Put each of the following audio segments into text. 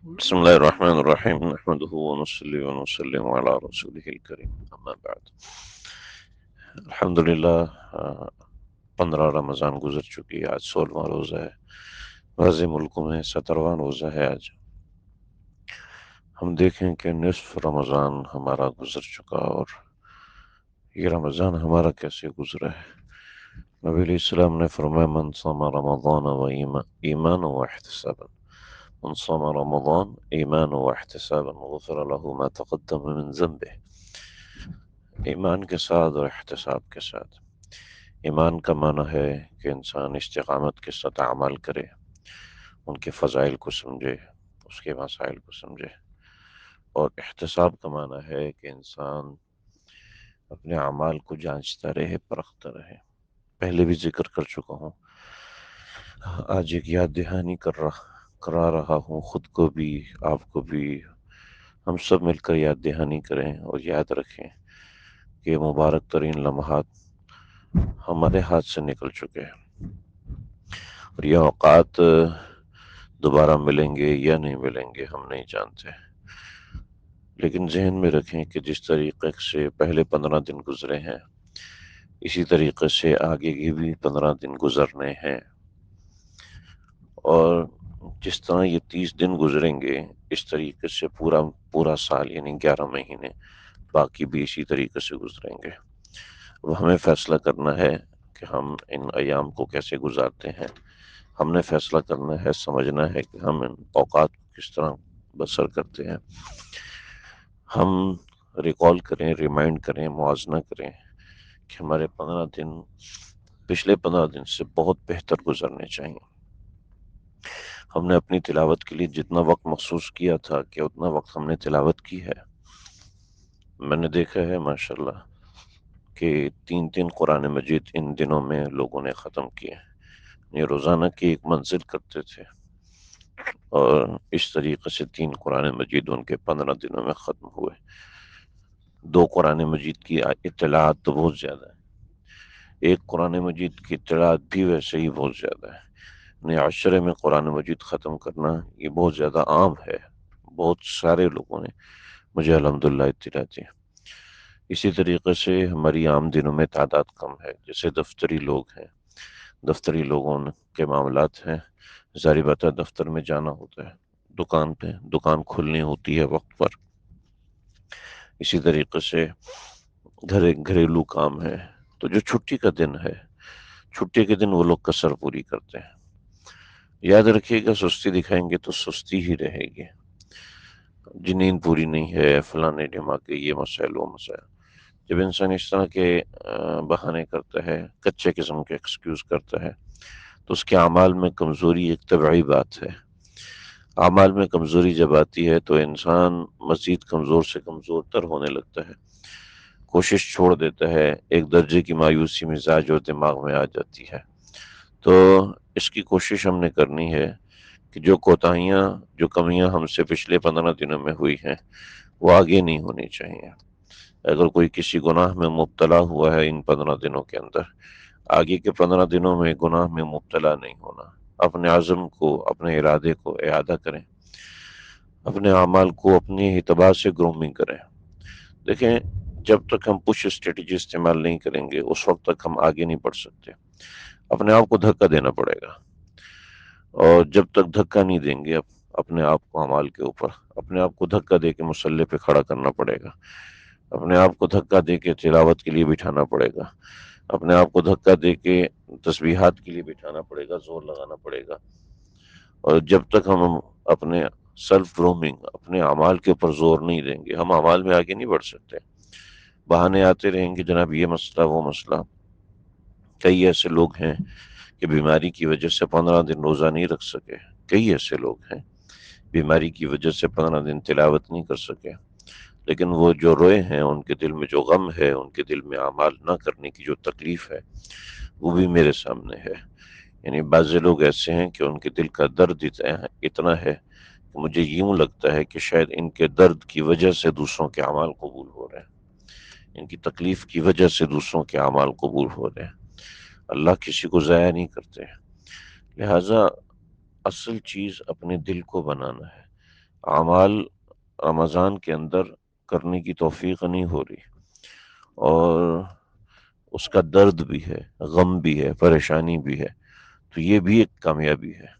بسم الله الرحمن الرحيم نحمده ونصلي ونسلم على رسوله الكريم اما بعد الحمد للہ 15 رمضان گزر چکی ہے، آج 16واں روزہ ہے۔ بعض ملکوں میں 17واں روزہ ہے آج۔ ہم دیکھیں کہ نصف رمضان ہمارا گزر چکا، اور یہ رمضان ہمارا کیسے گزرا ہے۔ نبی علیہ السلام نے فرمایا من صام رمضان و ایمان و احتسابا، من صام رمضان ایمان و احتسابا غفر له ما تقدم من ذنبه۔ ایمان کے ساتھ اور احتساب کے ساتھ۔ ایمان کا معنی ہے کہ انسان استقامت کے ساتھ عمل کرے، ان کے فضائل کو سمجھے، اس کے مسائل کو سمجھے، اور احتساب کا معنی ہے کہ انسان اپنے اعمال کو جانچتا رہے، پرکھتا رہے۔ پہلے بھی ذکر کر چکا ہوں، آج ایک یاد دہانی کرا رہا ہوں، خود کو بھی، آپ کو بھی۔ ہم سب مل کر یاد دہانی کریں اور یاد رکھیں کہ یہ مبارک ترین لمحات ہمارے ہاتھ سے نکل چکے ہیں، اور یہ اوقات دوبارہ ملیں گے یا نہیں ملیں گے ہم نہیں جانتے، لیکن ذہن میں رکھیں کہ جس طریقے سے پہلے 15 دن گزرے ہیں، اسی طریقے سے آگے کی بھی 15 دن گزرنے ہیں، اور جس طرح یہ 30 دن گزریں گے اس طریقے سے پورا سال یعنی 11 مہینے باقی بھی اسی طریقے سے گزریں گے۔ اب ہمیں فیصلہ کرنا ہے کہ ہم ان ایام کو کیسے گزارتے ہیں۔ ہم نے فیصلہ کرنا ہے، سمجھنا ہے کہ ہم ان اوقات کو کس طرح بسر کرتے ہیں۔ ہم ریکال کریں، ریمائنڈ کریں، موازنہ کریں کہ ہمارے 15 دن پچھلے 15 دن سے بہت بہتر گزرنے چاہیے۔ ہم نے اپنی تلاوت کے لیے جتنا وقت مخصوص کیا تھا کہ اتنا وقت ہم نے تلاوت کی ہے؟ میں نے دیکھا ہے ماشاءاللہ کہ 3 قرآن مجید ان دنوں میں لوگوں نے ختم کیے۔ یہ روزانہ کی ایک منزل کرتے تھے، اور اس طریقے سے 3 قرآن مجید ان کے 15 دنوں میں ختم ہوئے۔ 2 قرآن مجید کی اطلاعات تو بہت زیادہ ہے، ایک قرآن مجید کی اطلاعات بھی ویسے ہی بہت زیادہ ہے۔ یعنی عشرے میں قرآن مجید ختم کرنا یہ بہت زیادہ عام ہے، بہت سارے لوگوں نے مجھے الحمدللہ اطلاع دی۔ اسی طریقے سے ہماری عام دنوں میں تعداد کم ہے، جیسے دفتری لوگ ہیں، دفتری لوگوں کے معاملات ہیں، ظاہر بات ہے دفتر میں جانا ہوتا ہے، دکان پہ دکان کھلنی ہوتی ہے وقت پر۔ اسی طریقے سے گھریلو کام ہے، تو جو چھٹی کا دن ہے، چھٹی کے دن وہ لوگ کسر پوری کرتے ہیں۔ یاد رکھیے گا سستی دکھائیں گے تو سستی ہی رہے گی، جی نیند پوری نہیں ہے، فلانے ڈھماکے، یہ مسائل وہ مسائل۔ جب انسان اس طرح کے بہانے کرتا ہے، کچے قسم کے ایکسکیوز کرتا ہے، تو اس کے اعمال میں کمزوری ایک طبعی بات ہے۔ اعمال میں کمزوری جب آتی ہے تو انسان مزید کمزور سے کمزور تر ہونے لگتا ہے، کوشش چھوڑ دیتا ہے، ایک درجے کی مایوسی مزاج اور دماغ میں آ جاتی ہے۔ تو اس کی کوشش ہم نے کرنی ہے کہ جو کوتاہیاں، جو کمیاں ہم سے پچھلے 15 دنوں میں ہوئی ہیں وہ آگے نہیں ہونی چاہیے۔ اگر کوئی کسی گناہ میں مبتلا ہوا ہے ان 15 دنوں کے اندر، آگے کے 15 دنوں میں گناہ میں مبتلا نہیں ہونا۔ اپنے عزم کو، اپنے ارادے کو اعادہ کریں، اپنے اعمال کو اپنی اعتبار سے گرومنگ کریں۔ دیکھیں، جب تک ہم پش اسٹریٹجی استعمال نہیں کریں گے اس وقت تک ہم آگے نہیں بڑھ سکتے۔ اپنے آپ کو دھکا دینا پڑے گا، اور جب تک دھکا نہیں دیں گے اپنے آپ کو اعمال کے اوپر، اپنے آپ کو دھکا دے کے مصلی پہ کھڑا کرنا پڑے گا، اپنے آپ کو دھکا دے کے تلاوت کے لیے بٹھانا پڑے گا، اپنے آپ کو دھکا دے کے تسبیحات کے لیے بٹھانا پڑے گا، زور لگانا پڑے گا۔ اور جب تک ہم اپنے سیلف گرومنگ، اپنے اعمال کے اوپر زور نہیں دیں گے ہم اعمال میں آگے نہیں بڑھ سکتے۔ بہانے آتے رہیں گے، جناب یہ مسئلہ وہ مسئلہ۔ کئی ایسے لوگ ہیں کہ بیماری کی وجہ سے 15 دن روزہ نہیں رکھ سکے، کئی ایسے لوگ ہیں بیماری کی وجہ سے 15 دن تلاوت نہیں کر سکے، لیکن وہ جو روئے ہیں، ان کے دل میں جو غم ہے، ان کے دل میں اعمال نہ کرنے کی جو تکلیف ہے وہ بھی میرے سامنے ہے۔ یعنی بعض لوگ ایسے ہیں کہ ان کے دل کا درد اتنا ہے کہ مجھے یوں لگتا ہے کہ شاید ان کے درد کی وجہ سے دوسروں کے اعمال قبول ہو رہے ہیں، ان کی تکلیف کی وجہ سے دوسروں کے اعمال قبول ہو رہے ہیں۔ اللہ کسی کو ضائع نہیں کرتے، لہٰذا اصل چیز اپنے دل کو بنانا ہے، اعمال رمضان کے اندر کرنے کی توفیق نہیں ہو رہی، اور اس کا درد بھی ہے، غم بھی ہے، پریشانی بھی ہے، تو یہ بھی ایک کامیابی ہے۔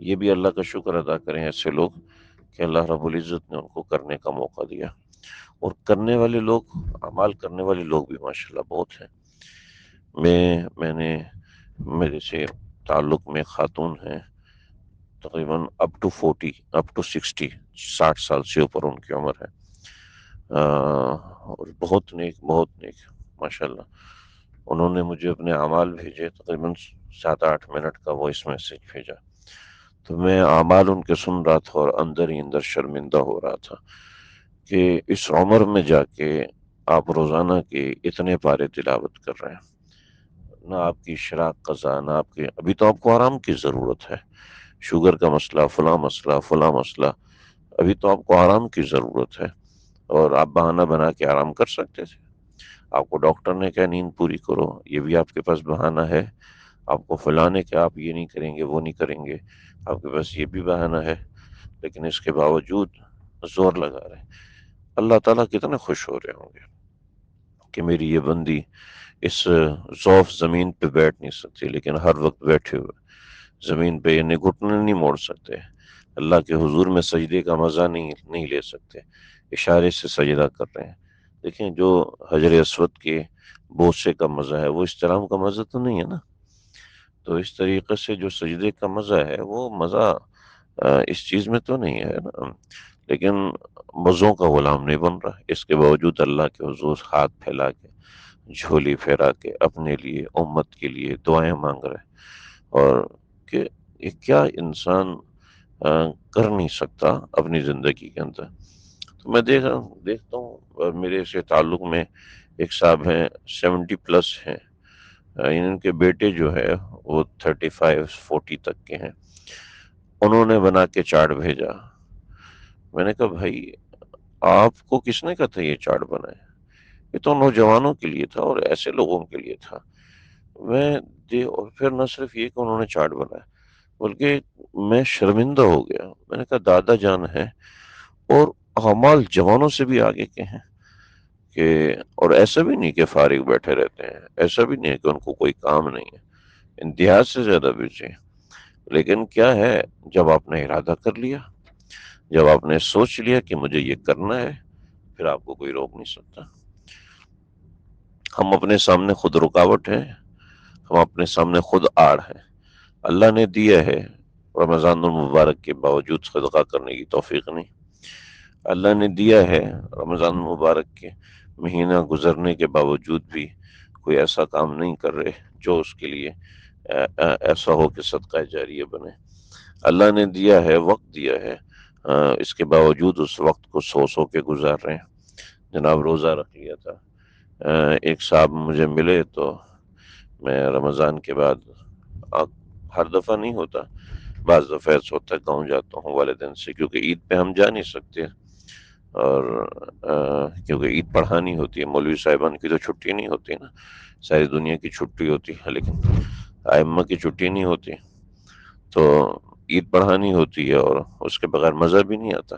یہ بھی اللہ کا شکر ادا کریں ایسے لوگ کہ اللہ رب العزت نے ان کو کرنے کا موقع دیا، اور کرنے والے لوگ، اعمال کرنے والے لوگ بھی ماشاءاللہ بہت ہیں۔ میں نے میرے سے تعلق میں خاتون ہیں، تقریباً اپ ٹو 40، اپ ٹو 60، 60 سال سے اوپر ان کی عمر ہے، اور بہت نیک، بہت نیک ماشاءاللہ۔ انہوں نے مجھے اپنے اعمال بھیجے، تقریباً 7-8 منٹ کا وائس میسج بھیجا، تو میں اعمال ان کے سن رہا تھا، اور اندر ہی اندر شرمندہ ہو رہا تھا کہ اس عمر میں جا کے آپ روزانہ کے اتنے پارے تلاوت کر رہے ہیں، نہ آپ کی شراک قضا، نہ آپ کے، ابھی تو آپ کو آرام کی ضرورت ہے، شوگر کا مسئلہ، فلاں مسئلہ، فلاں مسئلہ، ابھی تو آپ کو آرام کی ضرورت ہے، اور آپ بہانہ بنا کے آرام کر سکتے تھے۔ آپ کو ڈاکٹر نے کہا نیند پوری کرو، یہ بھی آپ کے پاس بہانہ ہے۔ آپ کو فلاں نے کہا آپ یہ نہیں کریں گے، وہ نہیں کریں گے، آپ کے پاس یہ بھی بہانہ ہے، لیکن اس کے باوجود زور لگا رہے ہیں۔ اللہ تعالیٰ کتنے خوش ہو رہے ہوں گے کہ میری یہ بندی اس ضعف زمین پہ بیٹھ نہیں سکتی، لیکن ہر وقت بیٹھے ہوئے زمین پہ، یعنی گھٹنے نہیں موڑ سکتے، اللہ کے حضور میں سجدے کا مزہ نہیں لے سکتے، اشارے سے سجدہ کر رہے ہیں۔ دیکھیں جو حجر اسود کے بوسے کا مزہ ہے، وہ استلام کا مزہ تو نہیں ہے نا۔ تو اس طریقے سے جو سجدے کا مزہ ہے، وہ مزہ اس چیز میں تو نہیں ہے نا، لیکن مزوں کا غلام نہیں بن رہا، اس کے باوجود اللہ کے حضور ہاتھ پھیلا کے، جھولی پھیرا کے اپنے لیے، امت کے لیے دعائیں مانگ رہے، اور کہ یہ کیا انسان کر نہیں سکتا اپنی زندگی کے اندر۔ تو میں دیکھتا ہوں، اور میرے سے تعلق میں ایک صاحب ہیں، 70+ ہیں، ان کے بیٹے جو ہے وہ 35-40 تک کے ہیں، انہوں نے بنا کے چارٹ بھیجا۔ میں نے کہا بھائی آپ کو کس نے کہا تھا یہ چارٹ بنائے؟ یہ تو نوجوانوں کے لیے تھا اور ایسے لوگوں کے لیے تھا۔ اور پھر نہ صرف یہ کہ انہوں نے چارٹ بنایا، بلکہ میں شرمندہ ہو گیا۔ میں نے کہا دادا جان ہے، اور اعمال جوانوں سے بھی آگے کے ہیں، کہ اور ایسا بھی نہیں کہ فارغ بیٹھے رہتے ہیں، ایسا بھی نہیں ہے کہ ان کو کوئی کام نہیں ہے، انتہا سے زیادہ بزی ہیں۔ لیکن کیا ہے، جب آپ نے ارادہ کر لیا، جب آپ نے سوچ لیا کہ مجھے یہ کرنا ہے، پھر آپ کو کوئی روک نہیں سکتا۔ ہم اپنے سامنے خود رکاوٹ ہیں، ہم اپنے سامنے خود آڑ ہیں۔ اللہ نے دیا ہے، رمضان المبارک کے باوجود صدقہ کرنے کی توفیق نہیں۔ اللہ نے دیا ہے، رمضان المبارک کے مہینہ گزرنے کے باوجود بھی کوئی ایسا کام نہیں کر رہے جو اس کے لیے ایسا ہو کہ صدقہ جاریہ بنے۔ اللہ نے دیا ہے، وقت دیا ہے، اس کے باوجود اس وقت کو سو کے گزار رہے ہیں۔ جناب روزہ رکھ لیا تھا، ایک صاحب مجھے ملے، تو میں رمضان کے بعد، ہر دفعہ نہیں ہوتا، بعض دفعہ ایسا ہوتا ہے گاؤں جاتا ہوں والدین سے، کیونکہ عید پہ ہم جا نہیں سکتے، اور کیونکہ عید پڑھانی ہوتی ہے، مولوی صاحبان کی تو چھٹی نہیں ہوتی نا، ساری دنیا کی چھٹی ہوتی ہے، لیکن ائمہ کی چھٹی نہیں ہوتی، تو عید پڑھانی ہوتی ہے، اور اس کے بغیر مزہ بھی نہیں آتا۔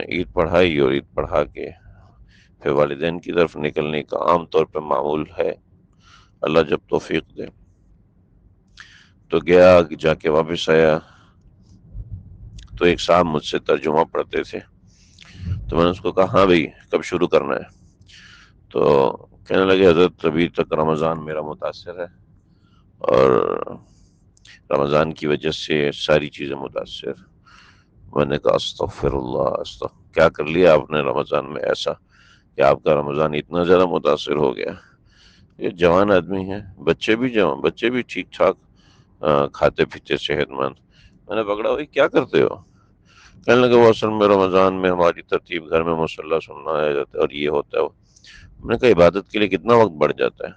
عید پڑھائی، اور عید پڑھا کے پھر والدین کی طرف نکلنے کا عام طور پہ معمول ہے، اللہ جب توفیق دے۔ تو گیا، جا کے واپس آیا، تو ایک صاحب مجھ سے ترجمہ پڑھتے تھے، تو میں نے اس کو کہا ہاں بھائی کب شروع کرنا ہے؟ تو کہنے لگے حضرت ابھی تک رمضان میرا متاثر ہے، اور رمضان کی وجہ سے ساری چیزیں متاثر۔ میں نے کہا استغفر اللہ، کیا کر لیا آپ نے رمضان میں ایسا کہ آپ کا رمضان اتنا زیادہ متاثر ہو گیا؟ یہ جوان آدمی ہیں، بچے بھی جوان، بچے بھی ٹھیک ٹھاک، کھاتے پیتے صحت مند۔ میں نے پکڑا بھائی کیا کرتے ہو؟ کہنے لگے وہ اصل میں رمضان میں ہماری ترتیب گھر میں مصلی سننا ہے، اور یہ ہوتا ہے۔ میں نے کہا عبادت کے لیے کتنا وقت بڑھ جاتا ہے؟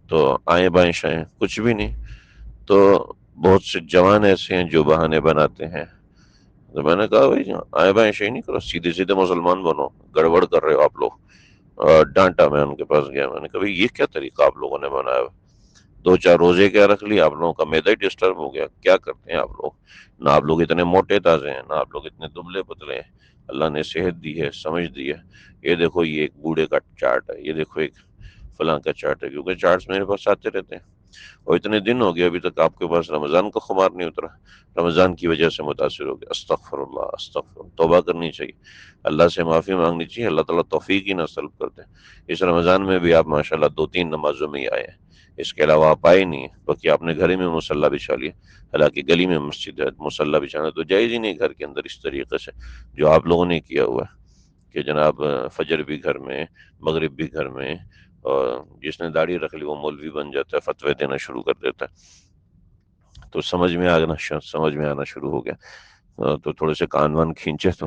تو آئیں بائیں شائیں کچھ بھی نہیں۔ تو بہت سے جوان ایسے ہیں جو بہانے بناتے ہیں، تو میں نے کہا بھائی آئیں بائیں شائیں نہیں کرو، سیدھے سیدھے مسلمان بنو، گڑبڑ کر رہے ہو آپ لوگ۔ ڈانٹا، میں ان کے پاس گیا، میں نے کہا بھائی یہ کیا طریقہ آپ لوگوں نے بنایا؟ دو چار روزے کیا رکھ لی، آپ لوگوں کا معدہ ہی ڈسٹرب ہو گیا. کیا کرتے ہیں آپ لوگ؟ نہ آپ لوگ اتنے موٹے تازے ہیں، نہ آپ لوگ اتنے دبلے پتلے ہیں. اللہ نے صحت دی ہے، سمجھ دی ہے. یہ دیکھو یہ ایک بوڑھے کا چارٹ ہے، یہ دیکھو ایک فلاں کا چارٹ ہے، کیونکہ چارٹس میرے پاس آتے رہتے ہیں. اور اتنے دن ہو گئے ابھی تک آپ کے پاس رمضان کا خمار نہیں اترا. رمضان کی وجہ سے متاثر ہو گیا. استغفر اللہ استغفر اللہ. توبہ کرنی چاہیے، اللہ سے معافی مانگنی چاہیے. اللہ تعالیٰ توفیق ہی نصیب کرتے ہیں. اس رمضان میں بھی آپ ماشاءاللہ 2-3 نمازوں میں ہی آئے ہیں، اس کے علاوہ آپ آئے نہیں ہیں. باقی آپ نے گھر میں مصلی بچھا لیا، حالانکہ گلی میں مسجد ہے، مصلی بچھانا تو جائز ہی نہیں گھر کے اندر اس طریقے سے جو آپ لوگوں نے کیا ہوا ہے کہ جناب فجر بھی گھر میں، مغرب بھی گھر میں، اور جس نے داڑھی رکھ لی وہ مولوی بن جاتا ہے، فتوے دینا شروع کر دیتا ہے. تو سمجھ میں آنا شروع ہو گیا. تو تھوڑے سے کان وان کھینچے تو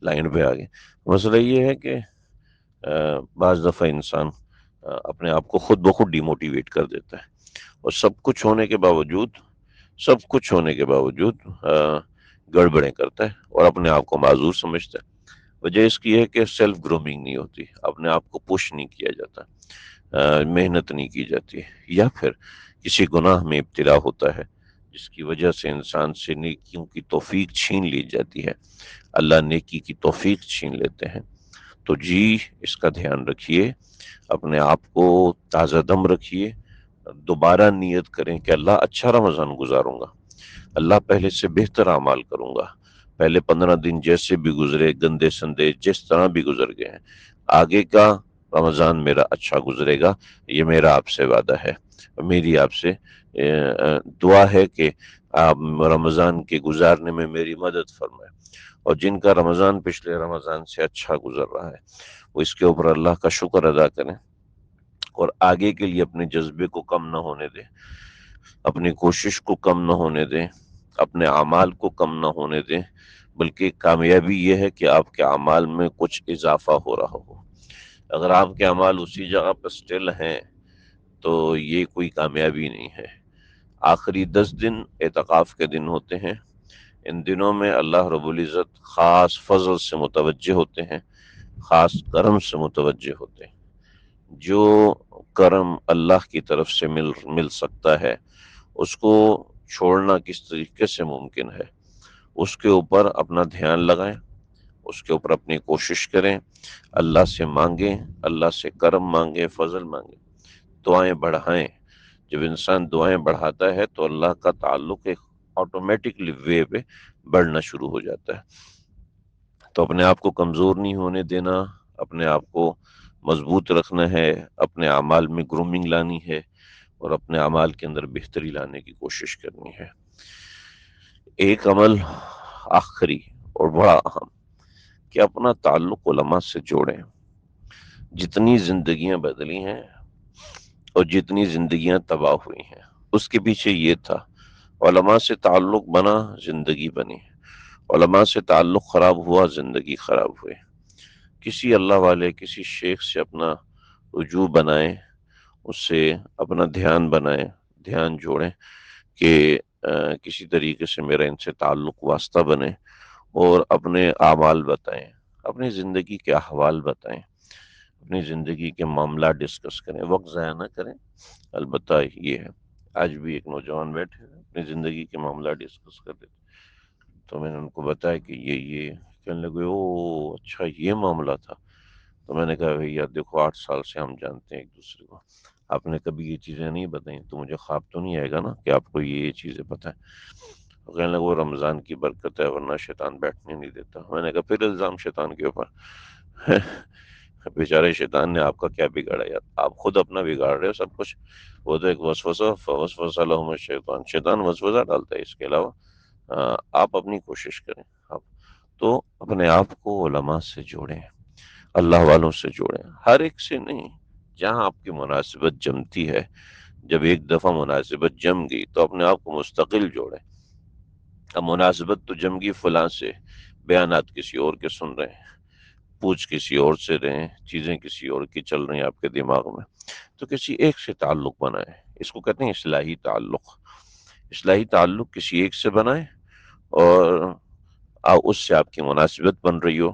لائن پہ آ گئے. مسئلہ یہ ہے کہ بعض دفعہ انسان اپنے آپ کو خود بخود ڈی موٹیویٹ کر دیتا ہے، اور سب کچھ ہونے کے باوجود گڑبڑیں کرتا ہے اور اپنے آپ کو معذور سمجھتا ہے. وجہ اس کی ہے کہ سیلف گرومنگ نہیں ہوتی، اپنے آپ کو پش نہیں کیا جاتا، محنت نہیں کی جاتی، یا پھر کسی گناہ میں ابتلا ہوتا ہے جس کی وجہ سے انسان سے نیکیوں کی توفیق چھین لی جاتی ہے. اللہ نیکی کی توفیق چھین لیتے ہیں. تو جی اس کا دھیان رکھیے، اپنے آپ کو تازہ دم رکھیے. دوبارہ نیت کریں کہ اللہ اچھا رمضان گزاروں گا، اللہ پہلے سے بہتر اعمال کروں گا. پہلے 15 دن جیسے بھی گزرے، گندے سندے جس طرح بھی گزر گئے ہیں، آگے کا رمضان میرا اچھا گزرے گا. یہ میرا آپ سے وعدہ ہے، میری آپ سے دعا ہے کہ آپ رمضان کے گزارنے میں میری مدد فرمائیں. اور جن کا رمضان پچھلے رمضان سے اچھا گزر رہا ہے وہ اس کے اوپر اللہ کا شکر ادا کریں، اور آگے کے لیے اپنے جذبے کو کم نہ ہونے دیں، اپنی کوشش کو کم نہ ہونے دیں، اپنے اعمال کو کم نہ ہونے دیں. بلکہ کامیابی یہ ہے کہ آپ کے اعمال میں کچھ اضافہ ہو رہا ہو. اگر آپ کے اعمال اسی جگہ پر سٹل ہیں تو یہ کوئی کامیابی نہیں ہے. آخری 10 دن اعتکاف کے دن ہوتے ہیں. ان دنوں میں اللہ رب العزت خاص فضل سے متوجہ ہوتے ہیں، خاص کرم سے متوجہ ہوتے ہیں. جو کرم اللہ کی طرف سے مل سکتا ہے اس کو چھوڑنا کس طریقے سے ممکن ہے؟ اس کے اوپر اپنا دھیان لگائیں، اس کے اوپر اپنی کوشش کریں، اللہ سے مانگیں، اللہ سے کرم مانگیں، فضل مانگیں، دعائیں بڑھائیں. جب انسان دعائیں بڑھاتا ہے تو اللہ کا تعلق ایک آٹومیٹکلی وے پہ بڑھنا شروع ہو جاتا ہے. تو اپنے آپ کو کمزور نہیں ہونے دینا، اپنے آپ کو مضبوط رکھنا ہے، اپنے اعمال میں گرومنگ لانی ہے، اور اپنے اعمال کے اندر بہتری لانے کی کوشش کرنی ہے. ایک عمل آخری اور بڑا اہم کہ اپنا تعلق علماء سے جوڑیں. جتنی زندگیاں بدلی ہیں اور جتنی زندگیاں تباہ ہوئی ہیں اس کے پیچھے یہ تھا، علماء سے تعلق بنا زندگی بنی، علماء سے تعلق خراب ہوا زندگی خراب ہوئی. کسی اللہ والے، کسی شیخ سے اپنا رجوع بنائیں، اس سے اپنا دھیان بنائیں، دھیان جوڑیں کہ کسی طریقے سے میرا ان سے تعلق واسطہ بنے، اور اپنے اعمال بتائیں، اپنی زندگی کے احوال بتائیں، اپنی زندگی کے معاملات ڈسکس کریں، وقت ضائع نہ کریں. البتہ یہ ہے آج بھی ایک نوجوان بیٹھے اپنی زندگی کے معاملات ڈسکس کر رہے تھے، تو میں نے ان کو بتایا کہ یہ کہنے لگے او اچھا یہ معاملہ تھا. تو میں نے کہا بھیا دیکھو 8 سال سے ہم جانتے ہیں ایک دوسرے کو، آپ نے کبھی یہ چیزیں نہیں بتائیں تو مجھے خواب تو نہیں آئے گا نا کہ آپ کو یہ چیزیں پتہ ہے. تو کہنے لگے وہ رمضان کی برکت ہے ورنہ شیطان بیٹھنے نہیں دیتا. میں نے کہا پھر الزام شیطان کے اوپر. بیچارے شیطان نے آپ کا کیا بگاڑا یار، آپ خود اپنا بگاڑ رہے ہو سب کچھ. وہ تو ایک وسوسہ فوسوسہ لہم الشیطان، شیطان وسوسہ ڈالتا ہے، اس کے علاوہ آپ اپنی کوشش کریں. آپ تو اپنے آپ کو علماء سے جوڑیں، اللہ والوں سے جوڑیں، ہر ایک سے نہیں، جہاں آپ کی مناسبت جمتی ہے. جب ایک دفعہ مناسبت جم گئی تو اپنے آپ کو مستقل جوڑیں. اب مناسبت تو جم گئی فلاں سے، بیانات کسی اور کے سن رہے ہیں، پوچھ کسی اور سے رہے ہیں، چیزیں کسی اور کی چل رہی ہیں آپ کے دماغ میں، تو کسی ایک سے تعلق بنائیں. اس کو کہتے ہیں اصلاحی تعلق. اصلاحی تعلق کسی ایک سے بنائیں، اور اس سے آپ کی مناسبت بن رہی ہو،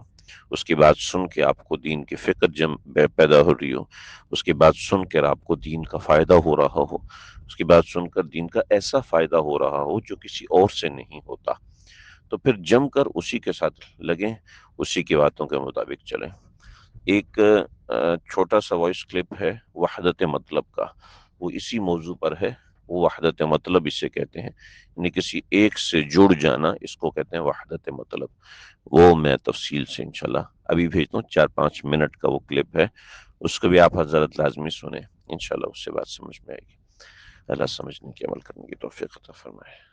اس کی بات سن کے آپ کو دین کی فکر پیدا ہو رہی ہو، اس کی بات سن کر آپ کو دین کا فائدہ ہو رہا ہو، اس کی بات سن کر دین کا ایسا فائدہ ہو رہا ہو جو کسی اور سے نہیں ہوتا، تو پھر جم کر اسی کے ساتھ لگیں، اسی کی باتوں کے مطابق چلیں۔ ایک چھوٹا سا وائس کلپ ہے وحدت مطلب کا، وہ اسی موضوع پر ہے، وہ وحدت مطلب اسے کہتے ہیں، یعنی کسی ایک سے جڑ جانا، اس کو کہتے ہیں وحدت مطلب۔ وہ میں تفصیل سے انشاءاللہ ابھی بھیجتا ہوں، 4-5 منٹ کا وہ کلپ ہے، اس کو بھی آپ حضرت لازمی سنیں، انشاءاللہ اس سے بات سمجھ میں آئے گی۔ اللہ سمجھنے کی عمل کرنے کی توفیق عطا فرمائے۔